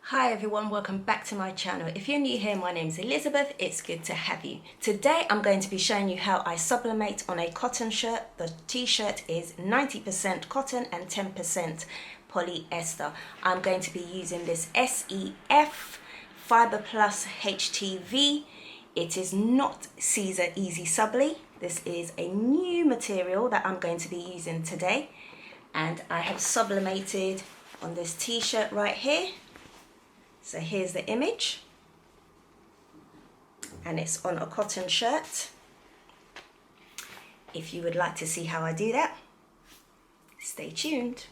Hi everyone, welcome back to my channel. If you're new here, my name is Elizabeth. It's good to have you. Today I'm going to be showing you how I sublimate on a cotton shirt. The t-shirt is 90% cotton and 10% polyester. I'm going to be using this SEF Fiber Plus HTV. It is not Caesar Easy Subli. This is a new material that I'm going to be using today. And I have sublimated on this t-shirt right here. So here's the image, and it's on a cotton shirt. If you would like to see how I do that, stay tuned.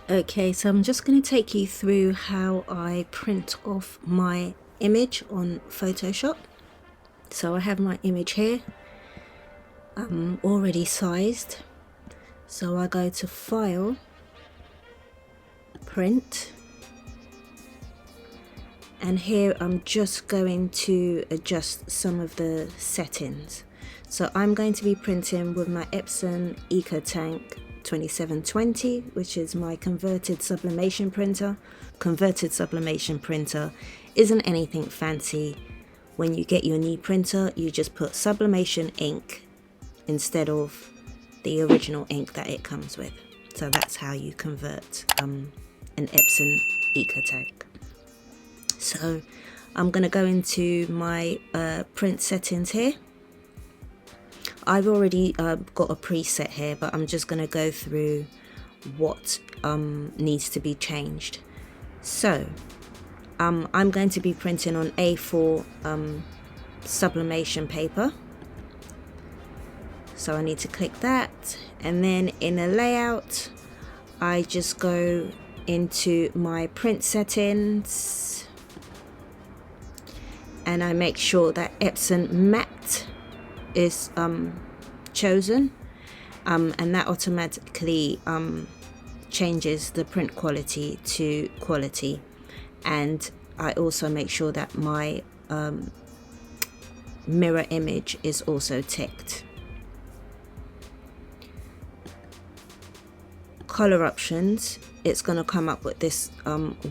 Okay, so I'm just going to take you through how I print off my image on Photoshop. So I have my image here, already sized. So I go to File, Print, and here I'm just going to adjust some of the settings. So I'm going to be printing with my Epson EcoTank 2720, which is my converted sublimation printer. Converted sublimation printer isn't anything fancy. When you get your new printer, you just put sublimation ink instead of the original ink that it comes with. So that's how you convert an Epson EcoTank. So I'm going to go into my print settings here. I've already got a preset here, but I'm just going to go through what needs to be changed. So I'm going to be printing on A4 sublimation paper. So I need to click that, and then in a layout I just go into my print settings and I make sure that Epson matte is chosen, and that automatically changes the print quality to quality. And I also make sure that my mirror image is also ticked. Color options, it's going to come up with this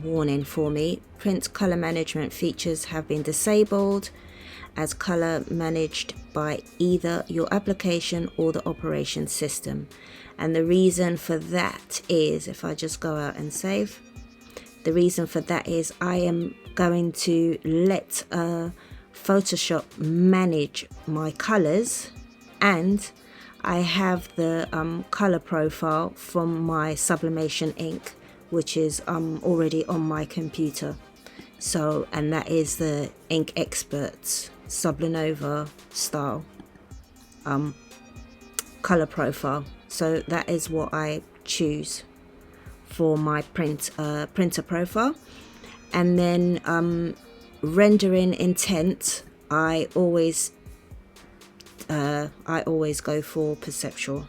warning for me. Print color management features have been disabled as color managed by either your application or the operation system. And the reason for that is, if I just go out and save, the reason for that is I am going to let Photoshop manage my colors, and I have the color profile from my sublimation ink, which is already on my computer. So, and that is the Ink Experts Sublinova style color profile. So that is what I choose for my printer profile. And then rendering intent, I always go for perceptual,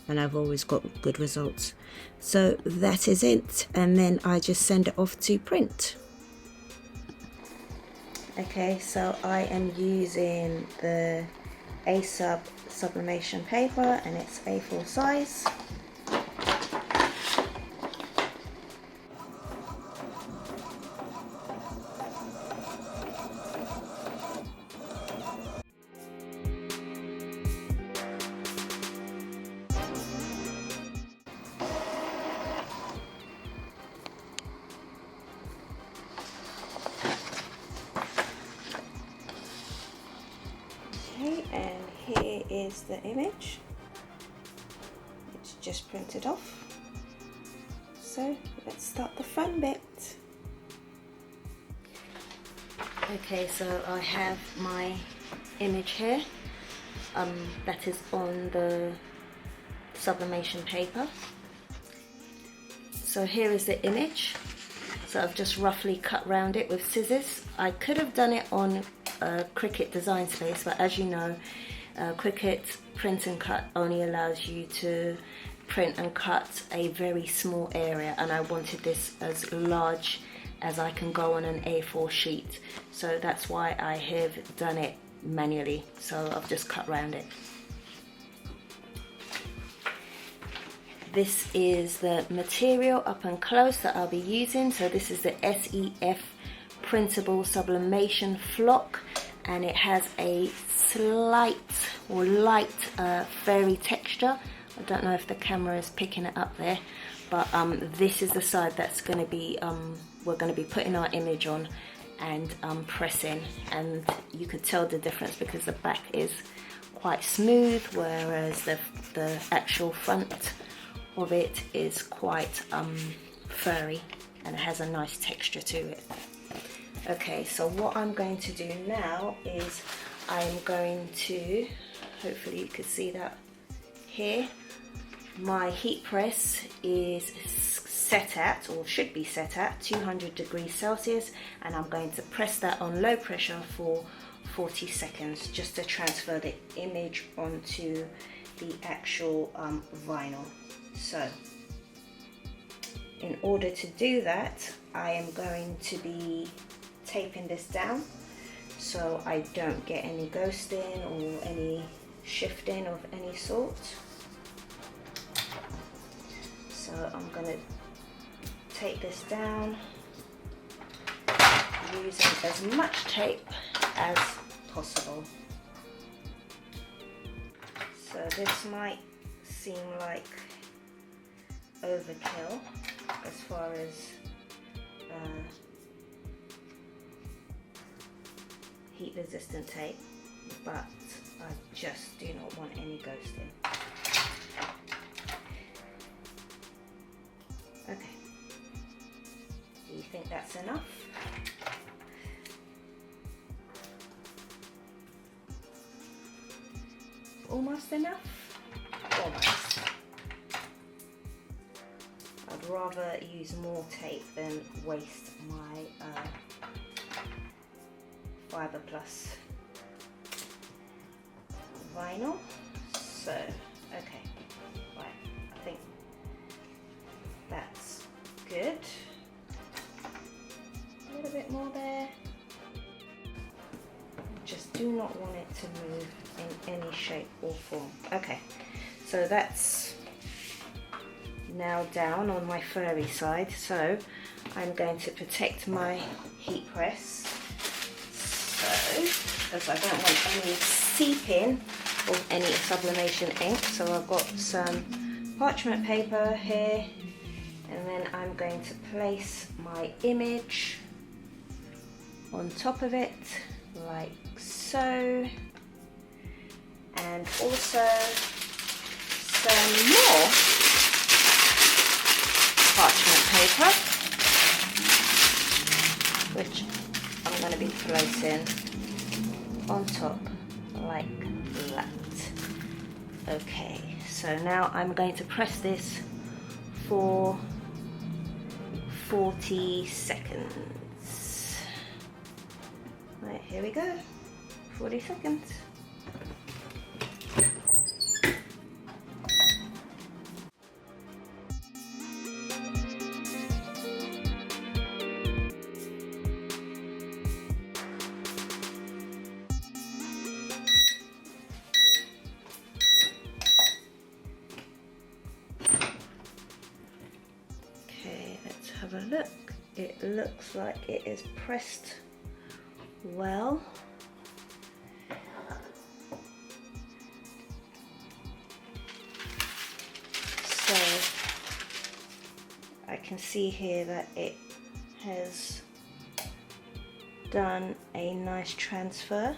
and I've always got good results. So that is it, and then I just send it off to print. Okay, so I am using the ASUB sublimation paper, and it's A4 size. Okay, and here is the image. It's just printed off. So let's start the fun bit. Okay, so I have my image here that is on the sublimation paper. So here is the image. So I've just roughly cut round it with scissors. I could have done it on Cricut Design Space, but as you know, Cricut Print and Cut only allows you to print and cut a very small area, and I wanted this as large as I can go on an A4 sheet. So that's why I have done it manually. So I've just cut around it. This is the material up and close that I'll be using. So this is the SEF printable sublimation flock, and it has a slight or light fairy texture. I don't know if the camera is picking it up there, but this is the side that's going to be we're going to be putting our image on and pressing, and you could tell the difference because the back is quite smooth, whereas the actual front of it is quite furry and it has a nice texture to it. Okay, so what I'm going to do now is I'm going to, hopefully you can see that here, my heat press is set at, or should be set at, 200 degrees Celsius, and I'm going to press that on low pressure for 40 seconds just to transfer the image onto the actual vinyl. So in order to do that, I am going to be taping this down so I don't get any ghosting or any shifting of any sort. So I'm going to tape this down using as much tape as possible. So this might seem like overkill as far as heat resistant tape, but I just do not want any ghosting. Okay, do you think that's enough? Almost enough? Almost. I'd rather use more tape than waste my Fiber Plus vinyl. So, okay, right, I think that's good. A little bit more there. Just do not want it to move in any shape or form. Okay, so that's now down on my furry side. So I'm going to protect my heat press, so because I don't want any seeping of any sublimation ink. So I've got some parchment paper here, and then I'm going to place my image on top of it like so, and also some more parchment paper, which I'm going to be placing on top like that. Okay, so now I'm going to press this for 40 seconds. Right, here we go, 40 seconds. Have a look. It looks like it is pressed well. So I can see here that it has done a nice transfer.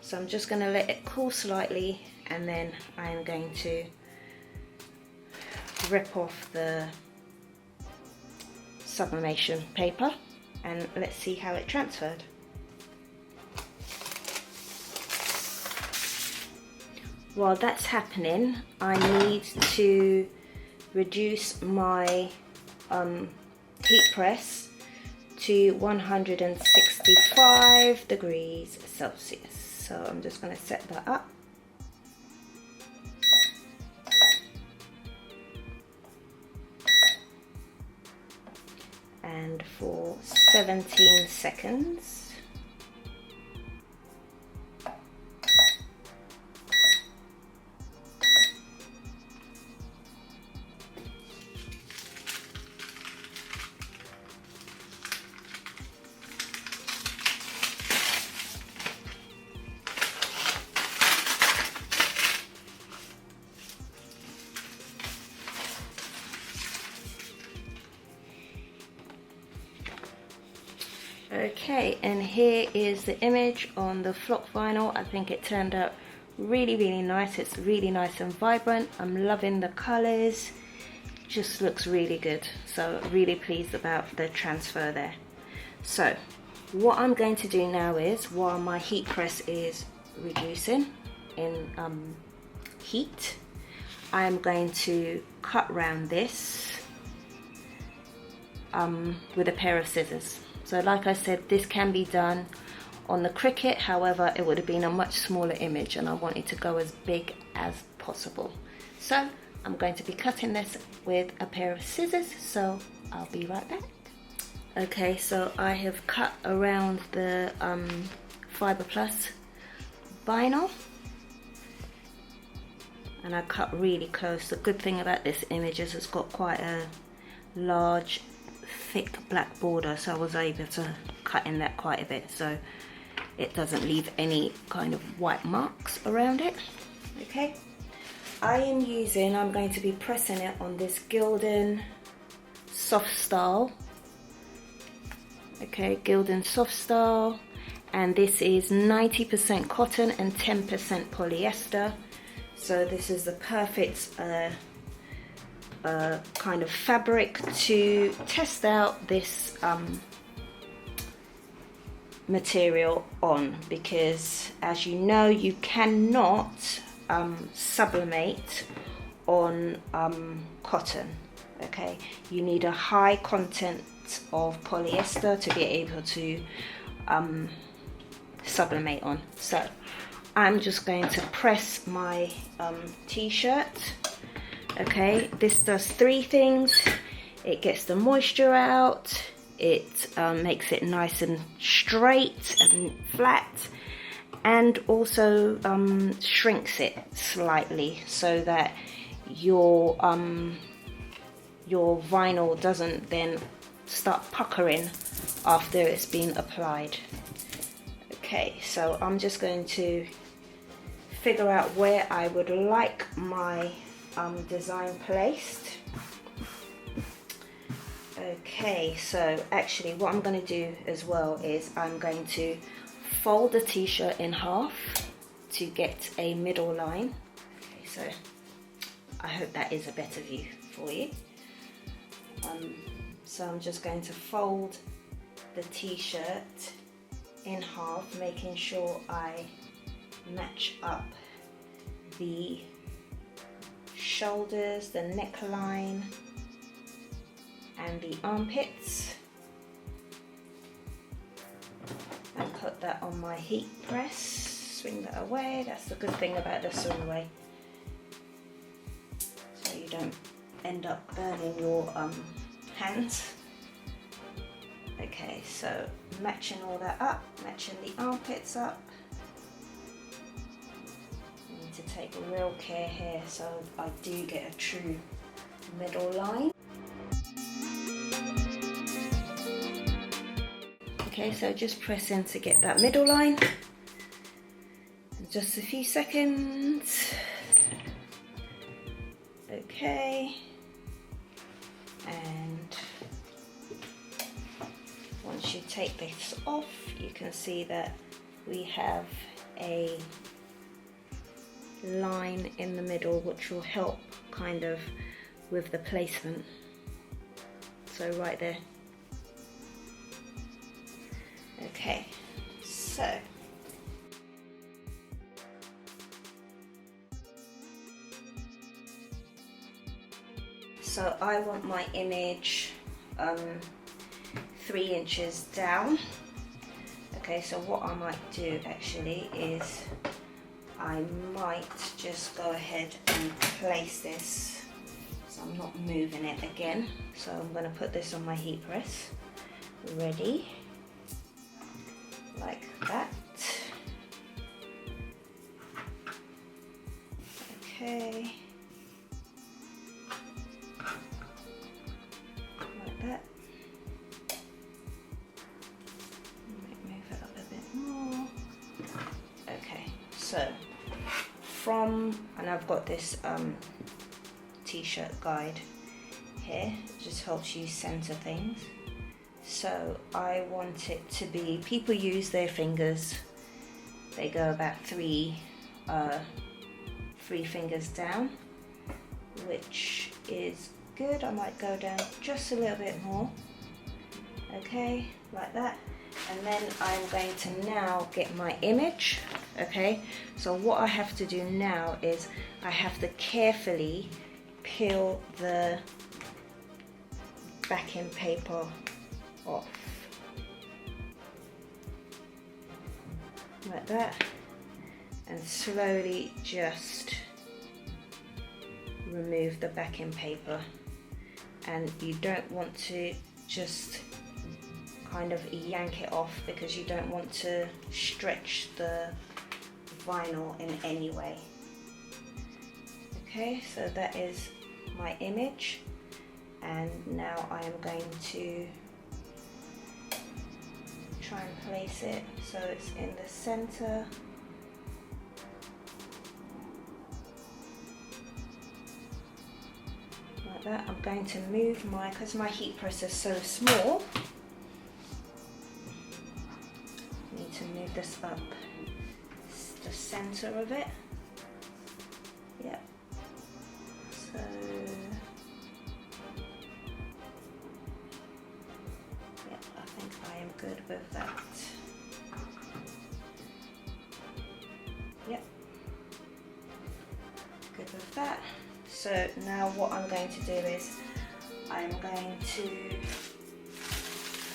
So I'm just going to let it cool slightly, and then I'm going to rip off the sublimation paper and let's see how it transferred. While that's happening, I need to reduce my heat press to 165 degrees Celsius. So I'm just going to set that up. and for 17 seconds. Okay, and here is the image on the flock vinyl. I think it turned out really nice. It's really nice and vibrant. I'm loving the colors. Just looks really good. So really pleased about the transfer there. So what I'm going to do now is, while my heat press is reducing in heat, I'm going to cut round this with a pair of scissors. So like I said, this can be done on the Cricut, however it would have been a much smaller image and I wanted to go as big as possible. So I'm going to be cutting this with a pair of scissors, so I'll be right back. Okay, so I have cut around the Fiber Plus vinyl and I cut really close. The good thing about this image is it's got quite a large thick black border, so I was able to cut in that quite a bit so it doesn't leave any kind of white marks around it. Okay, I'm going to be pressing it on this Gildan Soft Style. Okay, Gildan Soft Style, and this is 90% cotton and 10% polyester, so this is the perfect kind of fabric to test out this material on, because as you know, you cannot sublimate on cotton. Okay, you need a high content of polyester to be able to sublimate on. So I'm just going to press my t-shirt. Okay, this does three things. It gets the moisture out, it makes it nice and straight and flat, and also shrinks it slightly so that your vinyl doesn't then start puckering after it's been applied. Okay, so I'm just going to figure out where I would like my design placed. Okay, so actually what I'm going to do as well is I'm going to fold the t-shirt in half to get a middle line. Okay, so I hope that is a better view for you. So I'm just going to fold the t-shirt in half, making sure I match up the shoulders, the neckline, and the armpits, and put that on my heat press. Swing that away. That's the good thing about the swing away, so you don't end up burning your hands. Okay, so matching all that up, matching the armpits up. To take real care here so I do get a true middle line. Okay, so just press in to get that middle line. Just a few seconds. Okay, and once you take this off, you can see that we have a line in the middle which will help kind of with the placement. So right there. Okay, so I want my image 3 inches down. Okay, so what I might do actually is I might just go ahead and place this, so I'm not moving it again. So I'm going to put this on my heat press. ready, like that. Okay, like that. Move it up a bit more. Okay, so and I've got this t-shirt guide here, it just helps you center things. So I want it to be, people use their fingers, they go about three fingers down, which is good. I might go down just a little bit more. Okay, like that. And then I'm going to now get my image. Okay, so what I have to do now is I have to carefully peel the backing paper off, like that, and slowly just remove the backing paper. And you don't want to just kind of yank it off, because you don't want to stretch the vinyl in any way. Okay, so that is my image, and now I am going to try and place it so it's in the center. Like that. I'm going to move because my heat press is so small, I need to move this up the center of it. Yeah. So yeah, I think I am good with that. Yep. Good with that. So now what I'm going to do is I'm going to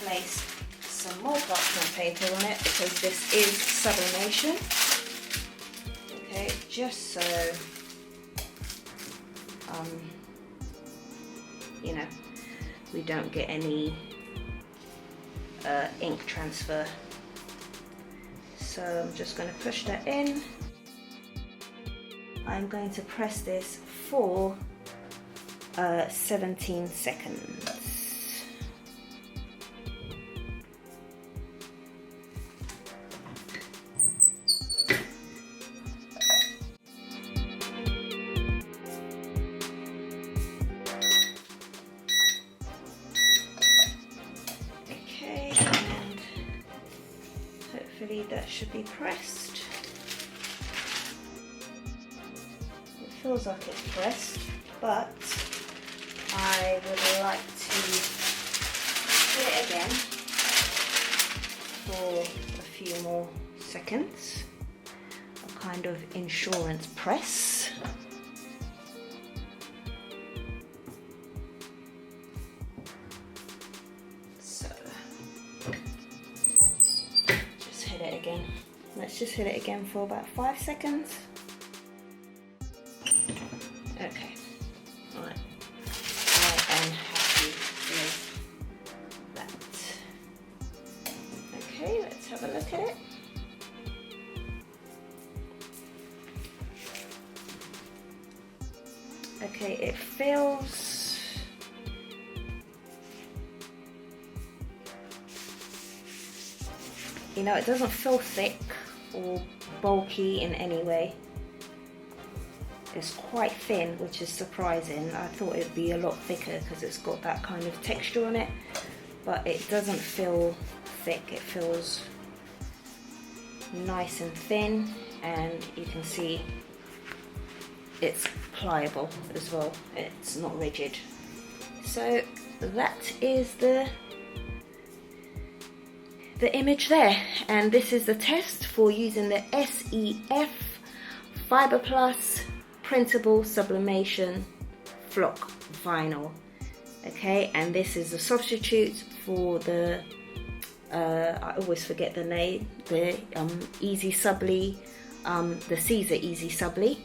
place some more parchment paper on it, because this is sublimation. Okay, just so you know, we don't get any ink transfer. So I'm just going to push that in. I'm going to press this for 17 seconds. Okay, and hopefully that should be pressed. It feels like it's pressed, but I would like to hit it again for a few more seconds. A kind of insurance press. So just hit it again. Let's just hit it again for about 5 seconds. Okay, right. I am happy with that. Okay, let's have a look at it. Okay, it feels it doesn't feel thick or bulky in any way. It's quite thin, which is surprising. I thought it'd be a lot thicker because it's got that kind of texture on it, but it doesn't feel thick. It feels nice and thin, and you can see it's pliable as well. It's not rigid. So that is the image there, and this is the test for using the SEF Fiber Plus printable sublimation flock vinyl. Okay, and this is a substitute for the I always forget the name, the Easy Subli, the Caesar Easy Subli,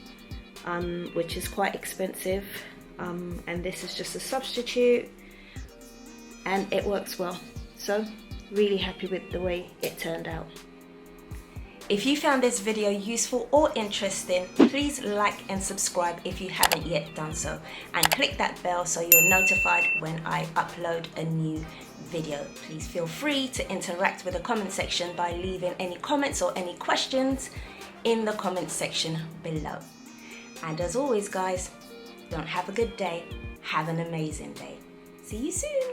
which is quite expensive, and this is just a substitute, and it works well. So really happy with the way it turned out. If you found this video useful or interesting, please like and subscribe if you haven't yet done so, and click that bell so you're notified when I upload a new video. Please feel free to interact with the comment section by leaving any comments or any questions in the comment section below. And as always guys, don't have a good day, have an amazing day. See you soon.